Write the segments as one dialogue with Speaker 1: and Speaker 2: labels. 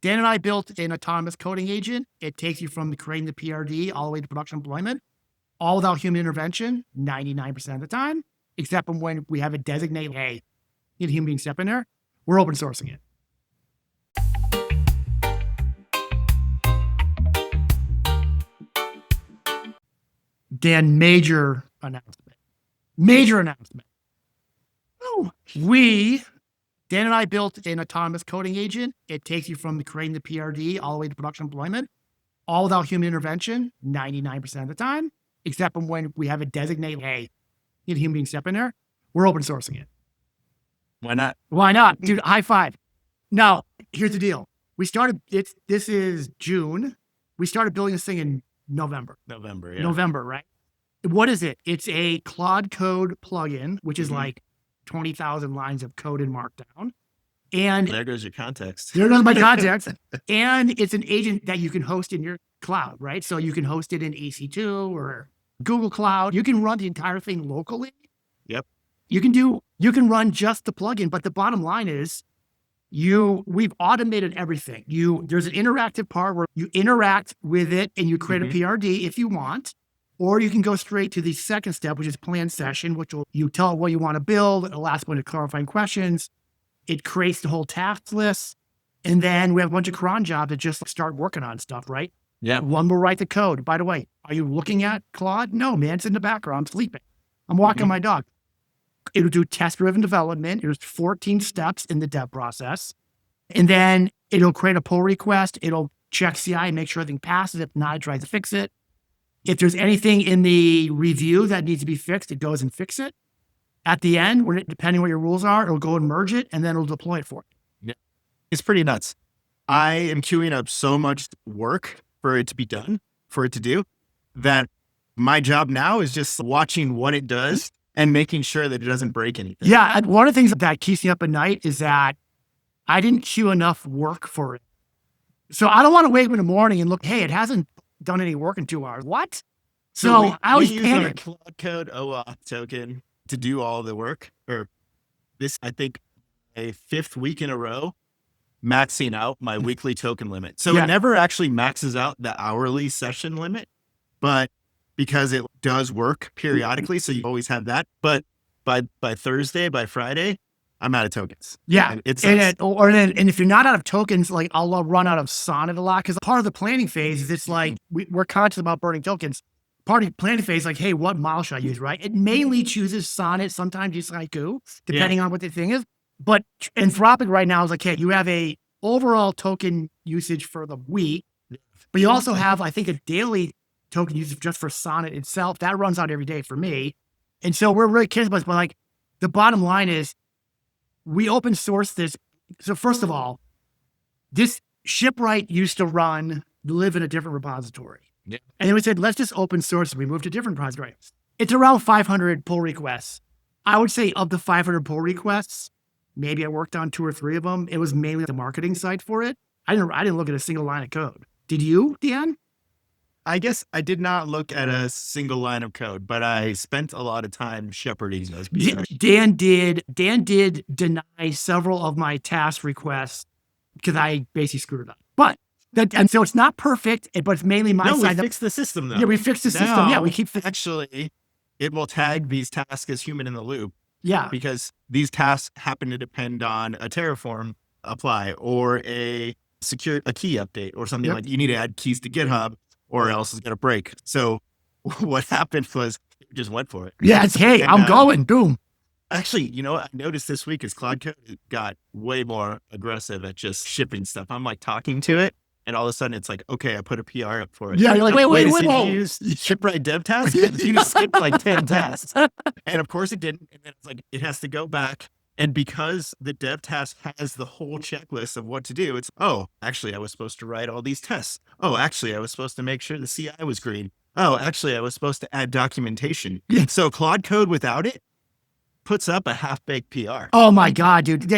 Speaker 1: Dan and I built an autonomous coding agent. It takes you from creating the PRD all the way to production deployment, all without human intervention, 99% of the time, except when we have a designate, hey, need a human being step in there. We're open sourcing it. Dan, major announcement. Oh, Dan and I built an autonomous coding agent. It takes you from creating the PRD all the way to production deployment, all without human intervention, 99% of the time, except when we have a designate, hey, need a human being step in there. We're open sourcing it.
Speaker 2: Why not?
Speaker 1: Why not? Dude, high five. Now, here's the deal. This is June. We started building this thing in November. November, right? What is it? It's a Claude Code plugin, which is like 20,000 lines of code in Markdown. And
Speaker 2: there goes your context.
Speaker 1: There goes my context. And it's an agent that you can host in your cloud, right? So you can host it in EC2 or Google Cloud. You can run the entire thing locally.
Speaker 2: Yep.
Speaker 1: You can run just the plugin, but the bottom line is we've automated everything. There's an interactive part where you interact with it and you create a PRD if you want, or you can go straight to the second step, which is plan session, which you tell it what you want to build. It'll ask a bunch of clarifying questions. It creates the whole task list. And then we have a bunch of cron jobs that just start working on stuff, right?
Speaker 2: Yeah.
Speaker 1: One will write the code. By the way, are you looking at Claude? No, man, it's in the background. I'm sleeping. I'm walking my dog. It'll do test-driven development. There's 14 steps in the dev process. And then it'll create a pull request. It'll check CI and make sure everything passes. If not, it tries to fix it. If there's anything in the review that needs to be fixed, it goes and fix it. At the end, depending what your rules are, it'll go and merge it, and then it'll deploy it for you.
Speaker 2: Yeah. It's pretty nuts. I am queuing up so much work for it to be done, for it to do, that my job now is just watching what it does and making sure that it doesn't break anything.
Speaker 1: Yeah, one of the things that keeps me up at night is that I didn't queue enough work for it. So I don't want to wake up in the morning and look, hey, it hasn't done any work in 2 hours. What? So I always
Speaker 2: use our Claude Code OAuth token to do all the work. Or this, I think, a 5th week in a row, maxing out my weekly token limit. So it never actually maxes out the hourly session limit, but because it does work periodically, so you always have that. But by Thursday, by Friday, I'm out of tokens.
Speaker 1: Yeah.
Speaker 2: And
Speaker 1: and if you're not out of tokens, like I'll run out of Sonnet a lot, because part of the planning phase is it's like we're conscious about burning tokens. Part of the planning phase is like, hey, what model should I use, right? It mainly chooses Sonnet, sometimes uses Haiku, depending on what the thing is. But Anthropic right now is like, hey, you have a overall token usage for the week, but you also have, I think, a daily token usage just for Sonnet itself. That runs out every day for me. And so we're really curious about this, but like the bottom line is we open source this. So first of all, this Shipwright used to live in a different repository.
Speaker 2: Yeah.
Speaker 1: And then we said, let's just open source. We moved to different repositories. It's around 500 pull requests. I would say of the 500 pull requests, maybe I worked on 2 or 3 of them. It was mainly the marketing side for it. I didn't look at a single line of code. Did you, Dan?
Speaker 2: I guess I did not look at a single line of code, but I spent a lot of time shepherding those pieces.
Speaker 1: Dan did deny several of my task requests because I basically screwed it up. And so it's not perfect, but it's mainly my side.
Speaker 2: We fixed the system though.
Speaker 1: Yeah, we fixed the system. Yeah, we keep
Speaker 2: actually, it will tag these tasks as human in the loop.
Speaker 1: Yeah.
Speaker 2: Because these tasks happen to depend on a Terraform apply or a key update or something like you need to add keys to GitHub or else it's going to break. So what happened was it just went for it.
Speaker 1: Yeah, it's, hey, I'm going, boom.
Speaker 2: Actually, what I noticed this week is Claude Code got way more aggressive at just shipping stuff. I'm like talking to it, and all of a sudden it's like, okay, I put a PR up for it.
Speaker 1: Yeah, you're like, wait.
Speaker 2: Did you use Shipwright dev tasks? You skipped like 10 tasks. And of course it didn't. And then it's like, it has to go back. And because the dev task has the whole checklist of what to do, it's, oh, actually, I was supposed to write all these tests. Oh, actually, I was supposed to make sure the CI was green. Oh, actually, I was supposed to add documentation. Yeah. So Claude Code without it puts up a half-baked PR.
Speaker 1: Oh my God, dude.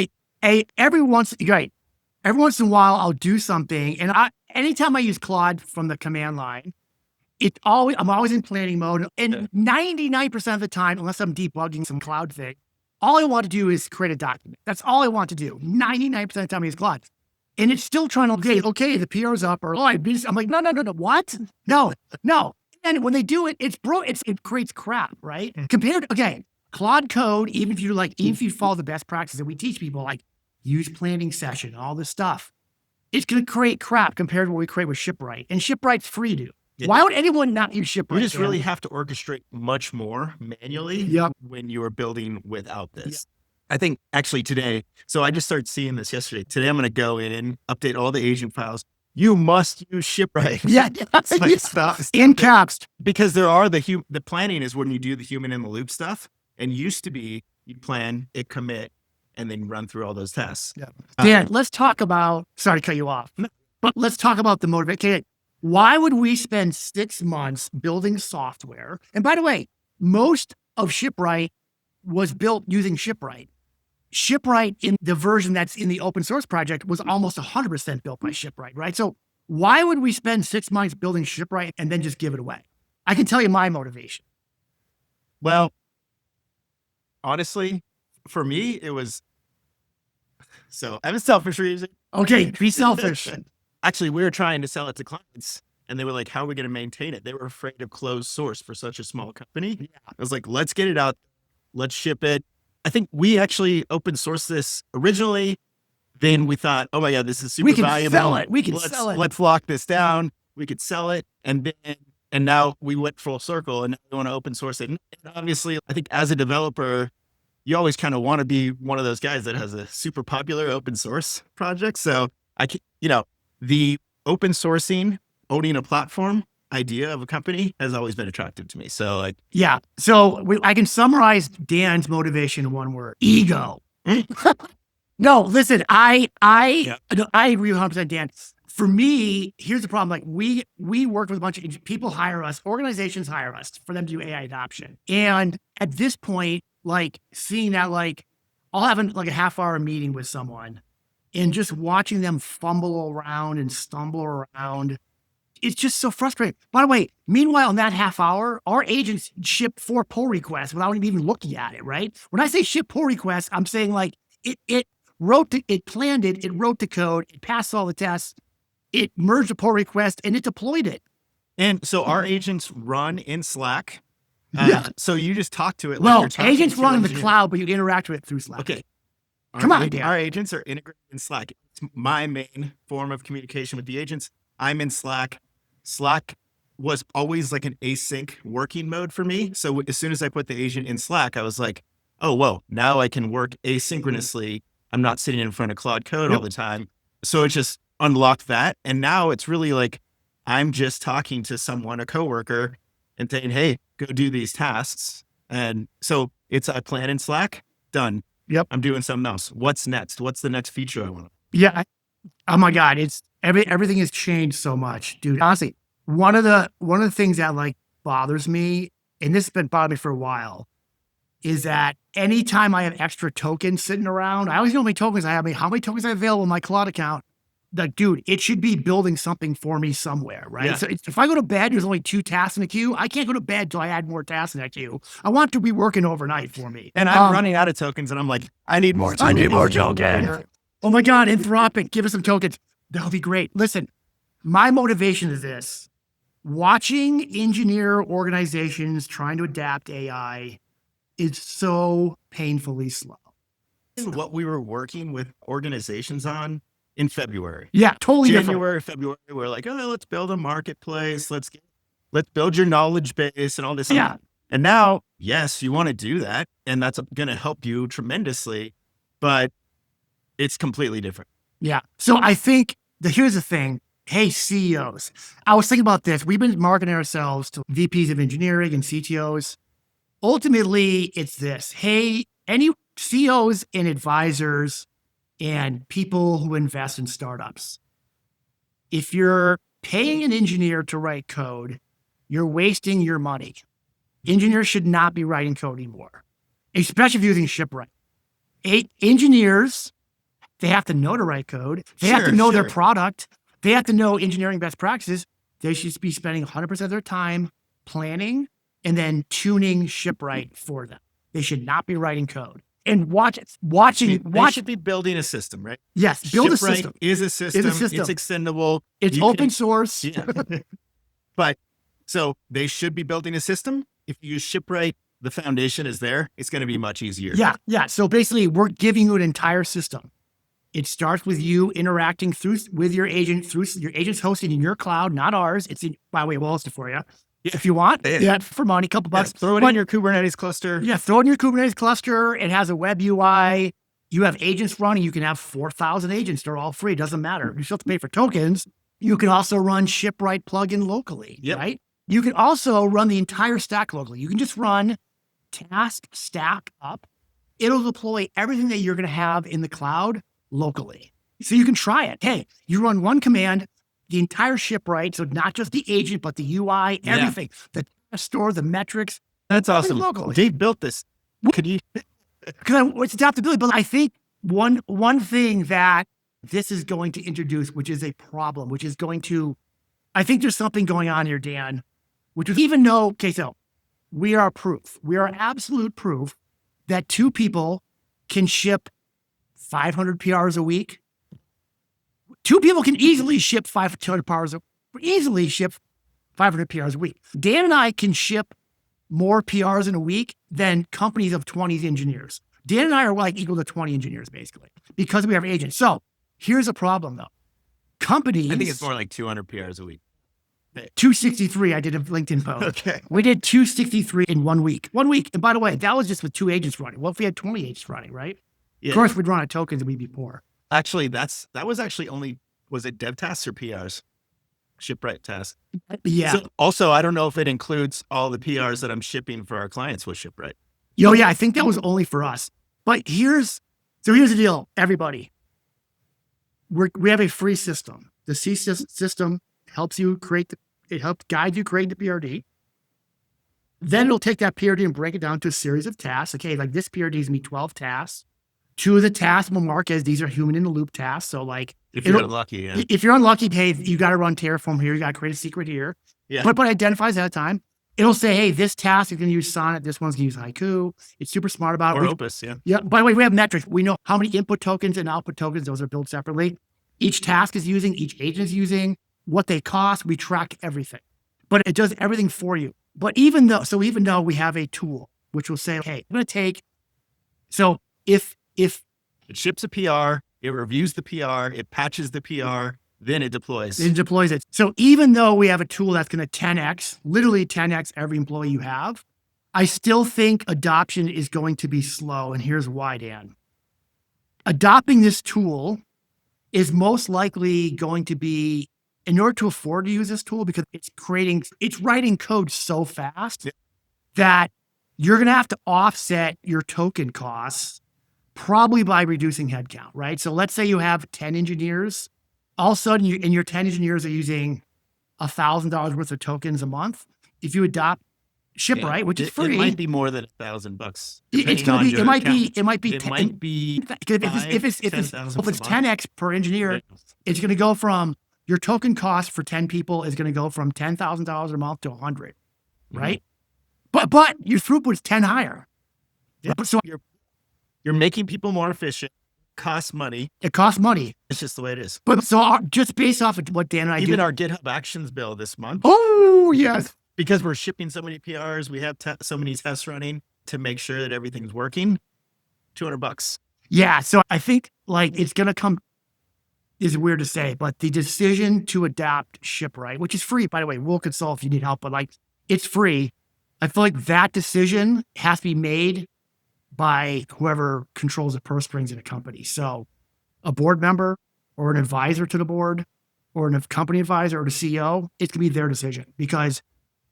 Speaker 1: Every once in a while I'll do something. And anytime I use Claude from the command line, I'm always in planning mode. And 99% of the time, unless I'm debugging some cloud thing, all I want to do is create a document. That's all I want to do. 99% of the time I use Claude. And it's still trying to, okay, the PR's up, or, I'm like, no, what? No. And when they do it, it creates crap, right? Compared, Claude Code, even if you follow the best practices that we teach people, like use planning session, all this stuff, it's going to create crap compared to what we create with Shipwright. And Shipwright's free to. Why would anyone not use Shipwright?
Speaker 2: You just really have to orchestrate much more manually when you are building without this. I think actually today, so I just started seeing this yesterday. Today I'm going to go in and update all the agent files. You must use Shipwright. Stop.
Speaker 1: In caps.
Speaker 2: Because there are the planning is when you do the human in the loop stuff. And used to be you plan, it commit, and then run through all those tests.
Speaker 1: Dan, let's talk about, sorry to cut you off, but let's talk about the motivation. Why would we spend 6 months building software? And by the way, most of Shipwright was built using Shipwright. Shipwright in the version that's in the open source project was almost 100% built by Shipwright, right? So why would we spend 6 months building Shipwright and then just give it away? I can tell you my motivation.
Speaker 2: Well, honestly, for me, it was, so I'm a selfish reason.
Speaker 1: Okay, be selfish.
Speaker 2: Actually, we were trying to sell it to clients and they were like, how are we going to maintain it? They were afraid of closed source for such a small company. I was like, let's get it out. Let's ship it. I think we actually open sourced this originally. Then we thought, oh my God, this is super valuable.
Speaker 1: We can sell it.
Speaker 2: Let's lock this down. We could sell it. And now we went full circle and now we want to open source it. And obviously, I think as a developer, you always kind of want to be one of those guys that has a super popular open source project. So the open sourcing, owning a platform idea of a company has always been attractive to me. So
Speaker 1: So I can summarize Dan's motivation in one word: ego. No, listen, I agree with 100%, Dan. For me, here's the problem. Like we work with a bunch of people, organizations hire us for them to do AI adoption. And at this point, seeing that, I'll have a half-hour meeting with someone and just watching them fumble around and stumble around. It's just so frustrating. By the way, meanwhile, in that half hour, our agents ship 4 pull requests without even looking at it, right? When I say ship pull requests, I'm saying it planned it, it wrote the code, it passed all the tests, it merged the pull request, and it deployed it.
Speaker 2: And so our agents run in Slack. So you just talk to it.
Speaker 1: Well, agents run in the cloud, but you interact with it through Slack.
Speaker 2: Okay.
Speaker 1: Come on, Dan.
Speaker 2: Our agents are integrated in Slack. It's my main form of communication with the agents. I'm in Slack. Slack was always like an async working mode for me. So as soon as I put the agent in Slack, I was like, oh, whoa, now I can work asynchronously. I'm not sitting in front of Claude Code all the time. So it just unlocked that. And now it's really like, I'm just talking to someone, a coworker, and saying, hey, go do these tasks. And so it's a plan in Slack, done.
Speaker 1: Yep.
Speaker 2: I'm doing something else. What's next? What's the next feature I want?
Speaker 1: Yeah. Oh my God. It's everything has changed so much, dude. Honestly, one of the things that bothers me, and this has been bothering me for a while, is that anytime I have extra tokens sitting around, I always know how many tokens I have, how many tokens I have available in my Claude account. Dude, it should be building something for me somewhere, right?
Speaker 2: Yeah.
Speaker 1: So if I go to bed, there's only 2 tasks in the queue. I can't go to bed till I add more tasks in that queue. I want to be working overnight for me.
Speaker 2: And I'm running out of tokens and I'm like, I need more tokens.
Speaker 1: I need more tokens. Oh my God, Anthropic, give us some tokens. That'll be great. Listen, my motivation is this. Watching engineer organizations trying to adapt AI is so painfully slow.
Speaker 2: What we were working with organizations on in February.
Speaker 1: Yeah, totally
Speaker 2: January, February, we're like, oh, let's build a marketplace. Let's build your knowledge base and all this.
Speaker 1: Yeah.
Speaker 2: And now, yes, you want to do that. And that's going to help you tremendously, but it's completely different.
Speaker 1: Yeah. So I think here's the thing. Hey, CEOs, I was thinking about this. We've been marketing ourselves to VPs of engineering and CTOs. Ultimately, it's this. Hey, any CEOs and advisors and people who invest in startups, if you're paying an engineer to write code, you're wasting your money. Engineers should not be writing code anymore, especially if you're using Shipwright. Engineers, they have to know to write code. They have to know their product. They have to know engineering best practices. They should be spending 100% of their time planning and then tuning Shipwright for them. They should not be writing code. and
Speaker 2: They should be building a system, right?
Speaker 1: Yes, build a
Speaker 2: Shipwright
Speaker 1: system.
Speaker 2: is a system. It's extendable.
Speaker 1: It's
Speaker 2: You
Speaker 1: open
Speaker 2: can-
Speaker 1: source.
Speaker 2: Yeah. But so they should be building a system. If you use Shipwright, the foundation is there. It's going to be much easier.
Speaker 1: Yeah. So basically, we're giving you an entire system. It starts with you interacting with your agent through your agent's hosted in your cloud, not ours. It's by the way, we'll host it for you if you want.
Speaker 2: Yeah.
Speaker 1: For money, a couple bucks.
Speaker 2: Throw it in your Kubernetes cluster.
Speaker 1: Yeah, throw it in your Kubernetes cluster. It has a web UI. You have agents running. You can have 4,000 agents. They're all free. Doesn't matter. You still have to pay for tokens. You can also run Shipwright plugin locally, right? You can also run the entire stack locally. You can just run task stack up. It'll deploy everything that you're going to have in the cloud locally. So you can try it. Hey, you run one command, the entire Shipwright, so not just the agent, but the UI, everything, the store, the metrics.
Speaker 2: That's awesome.
Speaker 1: Locally.
Speaker 2: Dave built this. Could you?
Speaker 1: Because it's adaptability. But I think one thing that this is going to introduce, which is a problem, which is going to, I think there's something going on here, Dan, which is even though, okay, so we are proof. We are absolute proof that two people can ship 500 PRs a week. Two people can easily ship 500 PRs, easily ship 500 PRs a week. Dan and I can ship more PRs in a week than companies of 20 engineers. Dan and I are like equal to 20 engineers, basically, because we have agents. So here's a problem, though. Companies...
Speaker 2: I think it's more like 200 PRs a week.
Speaker 1: 263, I did a LinkedIn post.
Speaker 2: Okay.
Speaker 1: We did 263 in 1 week. 1 week. And by the way, that was just with 2 agents running. What if we had 20 agents running, right?
Speaker 2: Yeah.
Speaker 1: Of course, we'd run out of tokens and we'd be poor.
Speaker 2: Actually, that was actually only, was it dev tasks or PRs? Shipwright tasks.
Speaker 1: Yeah.
Speaker 2: So also, I don't know if it includes all the PRs that I'm shipping for our clients with Shipwright.
Speaker 1: Yeah, I think that was only for us. But here's the deal, everybody. We have a free system. The C system helps you it helps guide you create the PRD. Then it'll take that PRD and break it down to a series of tasks. Okay, like this PRD is me 12 tasks. 2 of the tasks will mark as these are human in the loop tasks. So like
Speaker 2: if you're unlucky, yeah.
Speaker 1: If you're unlucky, hey, you got to run Terraform here. You got to create a secret here.
Speaker 2: Yeah.
Speaker 1: But it identifies at a time. It'll say, hey, this task is going to use Sonnet. This one's going to use Haiku. It's super smart about it.
Speaker 2: Or Opus, yeah.
Speaker 1: Yeah. By the way, we have metrics. We know how many input tokens and output tokens. Those are built separately. Each task is using, each agent is using, what they cost. We track everything. But it does everything for you. But even though we have a tool, which will say, hey, I'm going to take, so if
Speaker 2: it ships a PR, it reviews the PR, it patches the PR, then it deploys.
Speaker 1: It deploys it. So even though we have a tool that's going to 10x, literally 10x every employee you have, I still think adoption is going to be slow. And here's why, Dan. Adopting this tool is most likely going to be, in order to afford to use this tool, because it's writing code so fast that you're going to have to offset your token costs probably by reducing headcount, right? So let's say you have 10 engineers. All of a sudden, your 10 engineers are using $1,000 worth of tokens a month. If you adopt Shipwright, which is free,
Speaker 2: it might be more than $1,000.
Speaker 1: It might be if it's 10x per engineer, it's going to go from your token cost for 10 people is going to go from $10,000 a month to 100, right? Mm-hmm. But your throughput is 10 higher.
Speaker 2: Yeah. So you're making people more efficient. Costs money.
Speaker 1: It costs money.
Speaker 2: It's just the way it is.
Speaker 1: But so just based off of what Dan and I do.
Speaker 2: Even our GitHub Actions bill this month.
Speaker 1: Oh, yes.
Speaker 2: Because we're shipping so many PRs, we have so many tests running to make sure that everything's working. $200.
Speaker 1: Yeah. So I think like it's going to come, is weird to say, but the decision to adopt Shipwright, which is free, by the way, we'll consult if you need help, but like it's free. I feel like that decision has to be made by whoever controls the purse strings in a company. So a board member or an advisor to the board or a company advisor or the CEO, it's going to be their decision. Because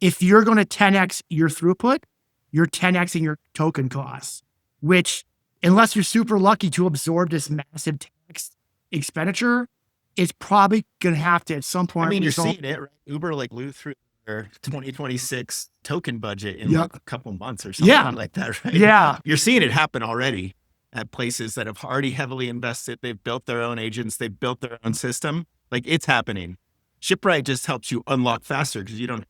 Speaker 1: if you're going to 10x your throughput, you're 10xing your token costs, which unless you're super lucky to absorb this massive tax expenditure, it's probably going to have to at some point.
Speaker 2: I mean, you're seeing it, right? Uber like blew through their 2026 token budget in like a couple months or something like that, right?
Speaker 1: Yeah.
Speaker 2: You're seeing it happen already at places that have already heavily invested. They've built their own agents. They've built their own system. Like it's happening. Shipwright just helps you unlock faster because you don't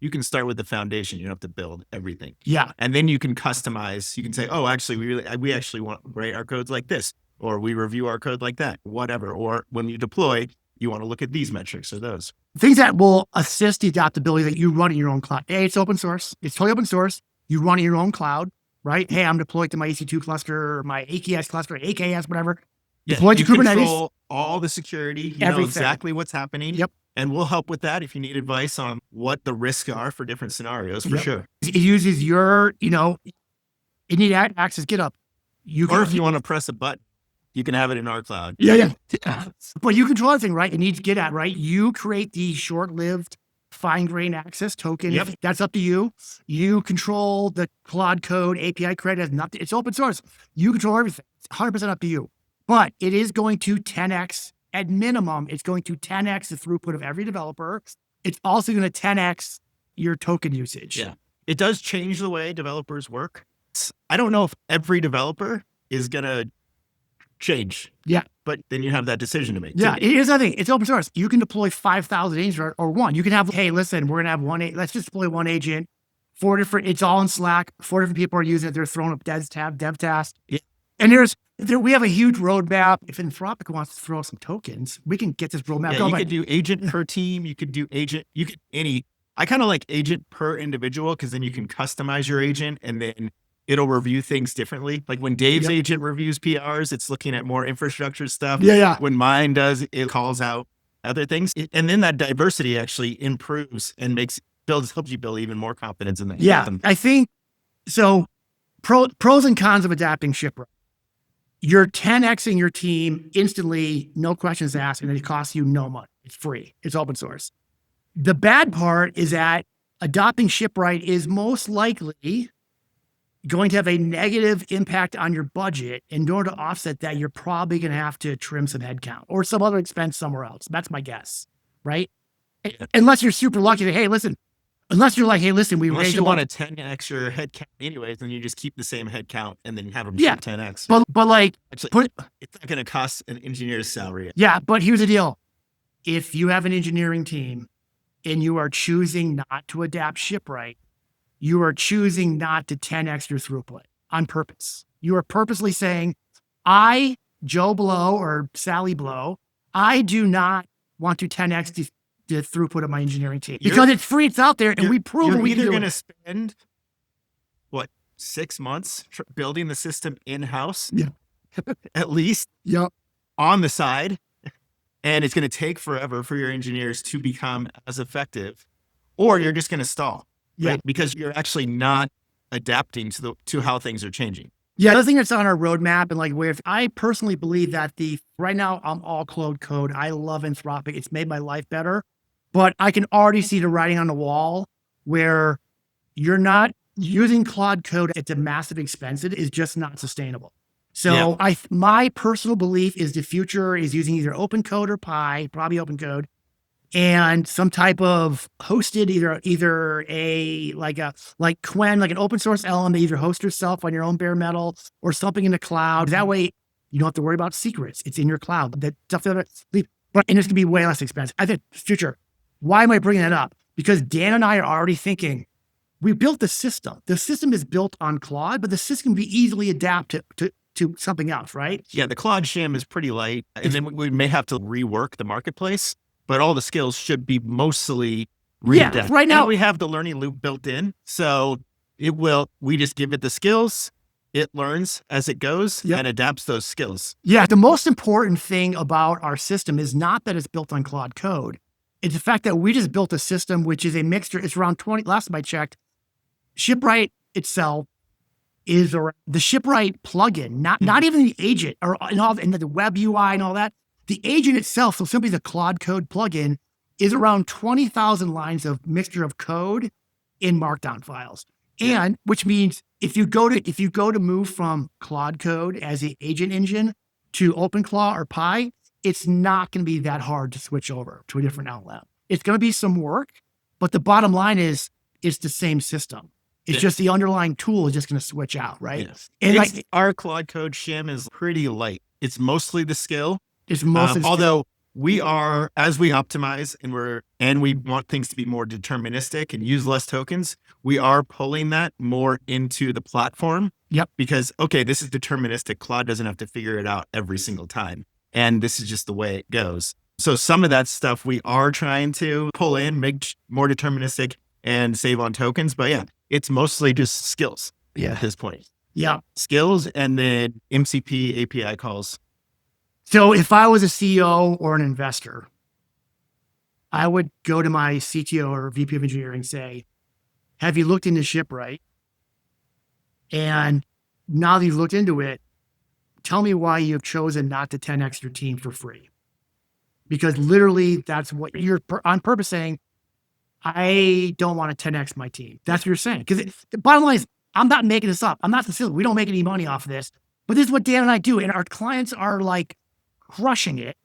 Speaker 2: you can start with the foundation. You don't have to build everything.
Speaker 1: Yeah.
Speaker 2: And then you can customize. You can say, oh, actually, we actually want to write our codes like this, or we review our code like that, whatever. Or when you deploy, you want to look at these metrics or those.
Speaker 1: Things that will assist the adaptability that you run in your own cloud. Hey, it's open source. It's totally open source. You run in your own cloud, right? Hey, I'm deployed to my EC2 cluster, or my AKS cluster, AKS, whatever. Deployed to Kubernetes.
Speaker 2: Control all the security. You know exactly what's happening.
Speaker 1: Yep.
Speaker 2: And we'll help with that if you need advice on what the risks are for different scenarios, for sure.
Speaker 1: It uses your, you need access GitHub.
Speaker 2: Or if you want to press a button, you can have it in our cloud.
Speaker 1: Yeah. But you control everything, right? It needs Git at, right? You create the short-lived fine-grained access token.
Speaker 2: Yep.
Speaker 1: That's up to you. You control the Claude Code API credit. Has nothing. It's open source. You control everything. It's 100% up to you. But it is going to 10x at minimum. It's going to 10x the throughput of every developer. It's also going to 10x your token usage.
Speaker 2: Yeah. It does change the way developers work. I don't know if every developer is going to change.
Speaker 1: Yeah.
Speaker 2: But then you have that decision to make.
Speaker 1: Yeah. Here's the thing. It's open source. You can deploy 5,000 agents or one. You can have, hey, listen, we're going to have let's just deploy one agent, 4 different, it's all in Slack. 4 different people are using it. They're throwing up dev task.
Speaker 2: Yeah.
Speaker 1: And we have a huge roadmap. If Anthropic wants to throw some tokens, we can get this roadmap going.
Speaker 2: You could do agent per team. You could do agent. I kind of like agent per individual because then you can customize your agent and then it'll review things differently. Like when Dave's agent reviews PRs, it's looking at more infrastructure stuff.
Speaker 1: Yeah.
Speaker 2: When mine does, it calls out other things. And then that diversity actually improves and helps you build even more confidence in that.
Speaker 1: Yeah. I think so. Pros and cons of adapting Shipwright. You're 10xing your team instantly, no questions asked, and it costs you no money. It's free. It's open source. The bad part is that adopting Shipwright is most likely going to have a negative impact on your budget. In order to offset that, you're probably going to have to trim some headcount or some other expense somewhere else. That's my guess, right? Unless you're super lucky that, hey, listen, unless you're like, hey, listen,
Speaker 2: unless you want a 10x your headcount anyways, then you just keep the same headcount and then have them 10x.
Speaker 1: But like,
Speaker 2: actually, it's not going to cost an engineer's salary.
Speaker 1: Yeah, but here's the deal. If you have an engineering team and you are choosing not to adapt Shipwright, you are choosing not to 10x your throughput on purpose. You are purposely saying, Joe Blow or Sally Blow, I do not want to 10x the throughput of my engineering team because it's free, it's out there, and we prove we can do it.
Speaker 2: You're either going to spend 6 months building the system in-house, at least, on the side, and it's going to take forever for your engineers to become as effective, or you're just going to stall, right? Because you're actually not adapting to how things are changing.
Speaker 1: Yeah, the other thing that's on our roadmap, and like where I personally believe that right now I'm all Claude Code. I love Anthropic. It's made my life better. But I can already see the writing on the wall where you're not using Claude Code at a massive expense. It is just not sustainable. So my personal belief is the future is using either open code or Pi, probably open code, and some type of hosted, either like Quen, like an open source element, either host yourself on your own bare metal or something in the cloud. That way you don't have to worry about secrets. It's in your cloud. That stuff and it's going to be way less expensive. I think future. Why am I bringing that up? Because Dan and I are already thinking, we built the system. The system is built on Claude, but the system can be easily adapted to something else, right?
Speaker 2: Yeah, the Claude shim is pretty light. And then we may have to rework the marketplace, but all the skills should be mostly readapted.
Speaker 1: Yeah, right now
Speaker 2: and we have the learning loop built in. So we just give it the skills. It learns as it goes and adapts those skills.
Speaker 1: Yeah, the most important thing about our system is not that it's built on Claude Code. It's the fact that we just built a system which is a mixture. It's around 20. Last time I checked, Shipwright itself is the Shipwright plugin, not even the agent and the web UI and all that. The agent itself, so simply the Claude Code plugin, is around 20,000 lines of mixture of code in Markdown files. And which means if you go to move from Claude Code as the agent engine to OpenClaw or Pi, it's not going to be that hard to switch over to a different outlet. It's going to be some work, but the bottom line is it's the same system. It's just the underlying tool is just going to switch out, right?
Speaker 2: Yes. And our Claude Code shim is pretty light. It's mostly the skill.
Speaker 1: It's mostly
Speaker 2: although we are, as we optimize and we want things to be more deterministic and use less tokens, we are pulling that more into the platform.
Speaker 1: Yep.
Speaker 2: Because, okay, this is deterministic. Claude doesn't have to figure it out every single time. And this is just the way it goes. So some of that stuff we are trying to pull in, make more deterministic and save on tokens. But yeah, it's mostly just skills at this point.
Speaker 1: Yeah.
Speaker 2: Skills and then MCP API calls.
Speaker 1: So if I was a CEO or an investor, I would go to my CTO or VP of engineering and say, have you looked into Shipwright? And now that you've looked into it, tell me why you've chosen not to 10x your team for free. Because literally that's what you're on purpose saying, I don't want to 10x my team. That's what you're saying. Because the bottom line is, I'm not making this up. I'm not facilitating. We don't make any money off of this. But this is what Dan and I do. And our clients are like crushing it.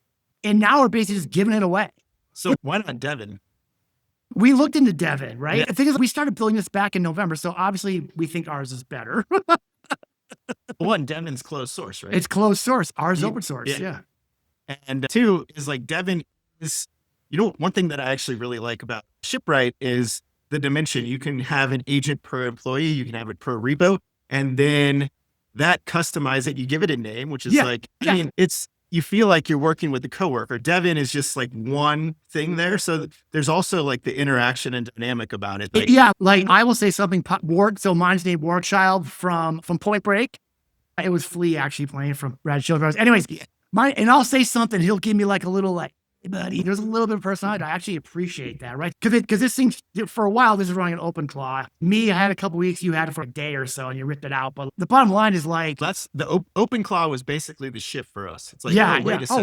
Speaker 1: And now we're basically just giving it away.
Speaker 2: So why not Devin?
Speaker 1: We looked into Devin, right?
Speaker 2: Yeah.
Speaker 1: The thing is, we started building this back in November. So obviously we think ours is better.
Speaker 2: One, Devin's closed source, right?
Speaker 1: It's closed source. Ours is open source. Yeah.
Speaker 2: And two is like Devin is, one thing that I actually really like about Shipwright is the dimension. You can have an agent per employee, you can have it per repo, and then that customize it. You give it a name, which is I mean, you feel like you're working with the coworker. Devin is just like one thing there. So there's also like the interaction and dynamic about it.
Speaker 1: Like I will say something. So mine's named Warchild from Point Break. It was Flea actually playing from Brad Childress. Anyways, and I'll say something. He'll give me like a little like, hey buddy, there's a little bit of personality. I actually appreciate that, right? Because this thing, for a while, this is running an open claw. Me, I had a couple weeks. You had it for a day or so, and you ripped it out. But the bottom line is like,
Speaker 2: that's the open claw was basically the shift for us. It's like,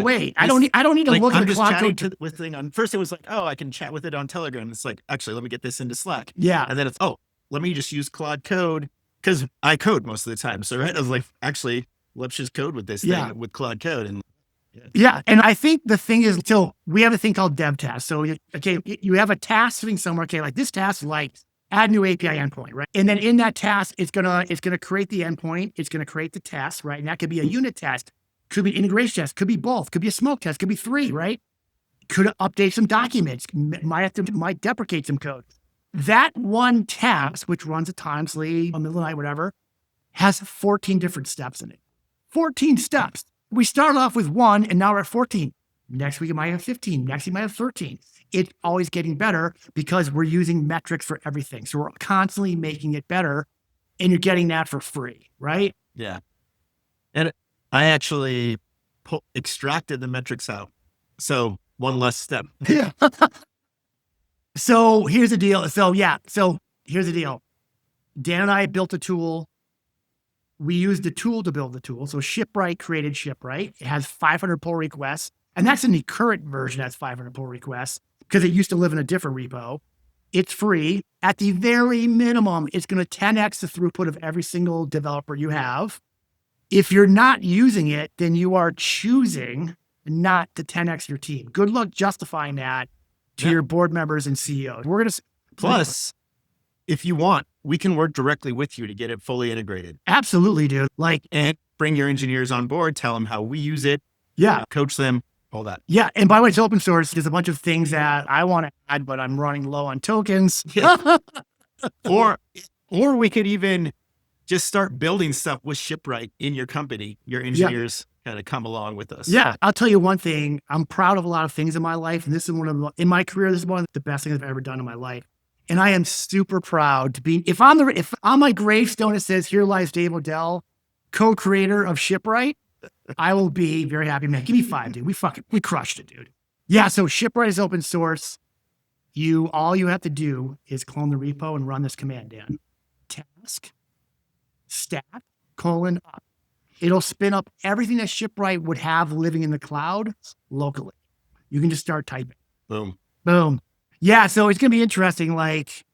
Speaker 1: wait, I don't need to look at the Claude Code
Speaker 2: with thing on. First, it was like, I can chat with it on Telegram. It's like, actually, let me get this into Slack.
Speaker 1: Yeah,
Speaker 2: and then it's let me just use Claude Code because I code most of the time. So I was like, actually, let's just code with this thing with Claude Code and.
Speaker 1: Yeah. And I think the thing is, so we have a thing called dev task. So, you have a task sitting somewhere. Okay. Like this task, like add new API endpoint, right? And then in that task, it's going to create the endpoint. It's going to create the test, right? And that could be a unit test, could be an integration test, could be both, could be a smoke test, could be 3, right? Could update some documents, might deprecate some code. That one task, which runs at times, a middle of the night, whatever, has 14 different steps in it. 14 steps. We started off with 1 and now we're at 14. Next week, it might have 15. Next week, it might have 13. It's always getting better because we're using metrics for everything. So we're constantly making it better and you're getting that for free, right?
Speaker 2: Yeah. And I actually extracted the metrics out. So one less step.
Speaker 1: Yeah. So here's the deal. So here's the deal. Dan and I built a tool. We used the tool to build the tool. So Shipwright created Shipwright. It has 500 pull requests. And that's in the current version, that's 500 pull requests because it used to live in a different repo. It's free. At the very minimum, it's going to 10x the throughput of every single developer you have. If you're not using it, then you are choosing not to 10x your team. Good luck justifying that to your board members and CEOs. We're going to
Speaker 2: plus, if you want, we can work directly with you to get it fully integrated.
Speaker 1: Absolutely, dude.
Speaker 2: And bring your engineers on board, tell them how we use it.
Speaker 1: Yeah.
Speaker 2: Coach them, all that.
Speaker 1: Yeah. And by the way, it's open source. There's a bunch of things that I want to add, but I'm running low on tokens.
Speaker 2: Yeah. or we could even just start building stuff with Shipwright in your company. Your engineers kind of come along with us.
Speaker 1: Yeah. I'll tell you one thing. I'm proud of a lot of things in my life. And this is in my career, this is one of the best things I've ever done in my life. And I am super proud to be, if on my gravestone it says, here lies Dave Odell, co-creator of Shipwright, I will be very happy, man. Give me 5, dude. We crushed it, dude. Yeah. So Shipwright is open source. All you have to do is clone the repo and run this command in. Task, stat, :up. It'll spin up everything that Shipwright would have living in the cloud locally. You can just start typing.
Speaker 2: Boom.
Speaker 1: Boom. Yeah, so it's going to be interesting. Like,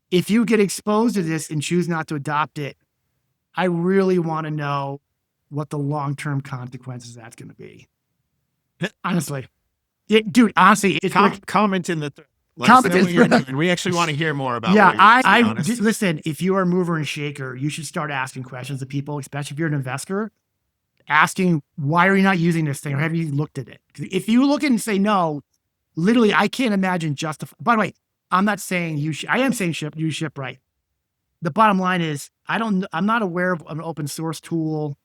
Speaker 1: if you get exposed to this and choose not to adopt it, I really want to know what the long-term consequences that's going to be. Honestly. Dude, honestly.
Speaker 2: Comment in the comment. We actually want to hear more about
Speaker 1: listen, if you are a mover and shaker, you should start asking questions of people, especially if you're an investor. asking, why are you not using this thing? Or have you looked at it? If you look at it and say no, literally, I can't imagine by the way, I'm not saying I am saying use Shipwright. The bottom line is, I'm not aware of an open source tool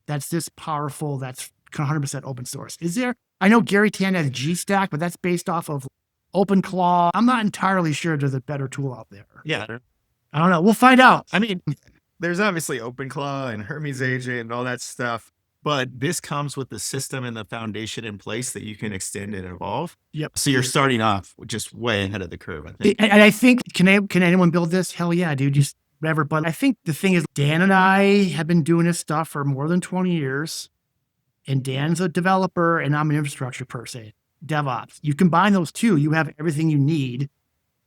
Speaker 1: that's this powerful, that's 100% open source. Is there? I know Gary Tan has GStack, but that's based off of OpenClaw. I'm not entirely sure there's a better tool out there.
Speaker 2: Yeah.
Speaker 1: I don't know. We'll find out.
Speaker 2: I mean, there's obviously OpenClaw and Hermes Agent and all that stuff, but this comes with the system and the foundation in place that you can extend and evolve.
Speaker 1: Yep.
Speaker 2: So you're starting off just way ahead of the curve, I think.
Speaker 1: And I think, can anyone build this? Hell yeah, dude. Just whatever. But I think the thing is, Dan and I have been doing this stuff for more than 20 years. And Dan's a developer and I'm an infrastructure person, DevOps. You combine those two, you have everything you need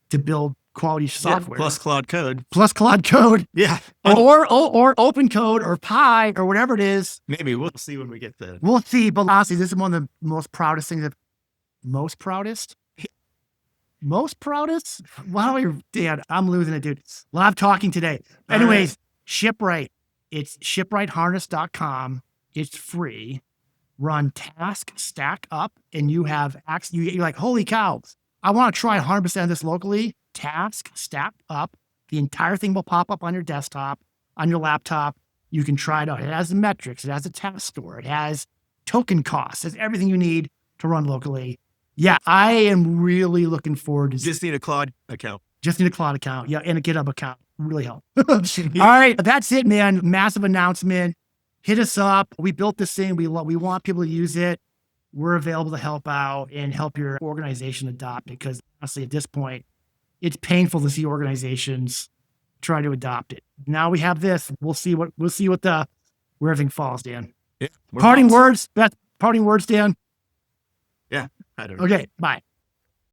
Speaker 1: to build quality software.
Speaker 2: Plus Claude Code.
Speaker 1: Plus Claude Code.
Speaker 2: Yeah.
Speaker 1: Or Open Code or Pi or whatever it is.
Speaker 2: Maybe we'll see when we get there.
Speaker 1: We'll see. But honestly, this is one of the most proudest things. Most proudest? Wow, Dan, I'm losing it, dude. Live talking today. Anyways, Shipwright. It's shipwrightharness.com. It's free. Run task stack up and you have access. You're like, holy cow, I want to try 100% of this locally. Task stack up. The entire thing will pop up on your desktop, on your laptop. You can try it out. It has the metrics. It has a task store. It has token costs. It has everything you need to run locally. Yeah, I am really looking forward to
Speaker 2: Just need a Claude account.
Speaker 1: Yeah, and a GitHub account. Really help. All right, that's it, man. Massive announcement. Hit us up. We built this thing. We want people to use it. We're available to help out and help your organization adopt, because honestly, at this point, it's painful to see organizations try to adopt it. Now we have this. We'll see where everything falls, Dan.
Speaker 2: Yeah,
Speaker 1: parting words, Dan.
Speaker 2: Yeah, I don't know.
Speaker 1: Okay, bye.